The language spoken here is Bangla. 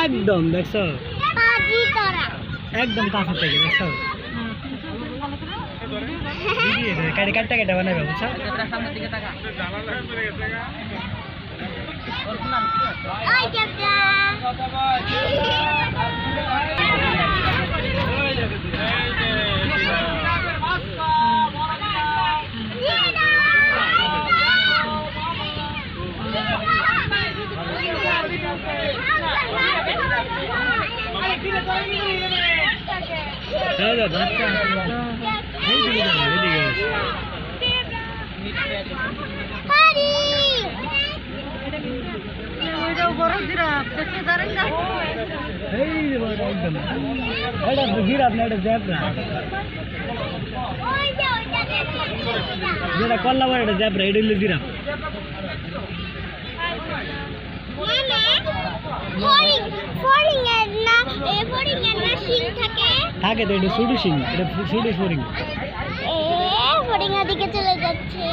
একদম দেখছো পাজি তোরা একদম কাছে থেকে দেখছো কাটে কাটটা কেটে বানাবে বুঝছো ওই ক্যাপ্টেন দাদা বাচ্চা এই দিকে যাবে এদিকে পারি এই যে বড় একদম এটা জিরাফ না এটা জেব্রা ওই যে ওইটা যেটা কল্লা বড় এটা জেব্রা এটা হলো জিরাফ ফড়িং এর না শিং থাকে থাকে তো এটা সুডু সিং এটা সুডু ফড়িং ফড়িং এর দিকে চলে যাচ্ছে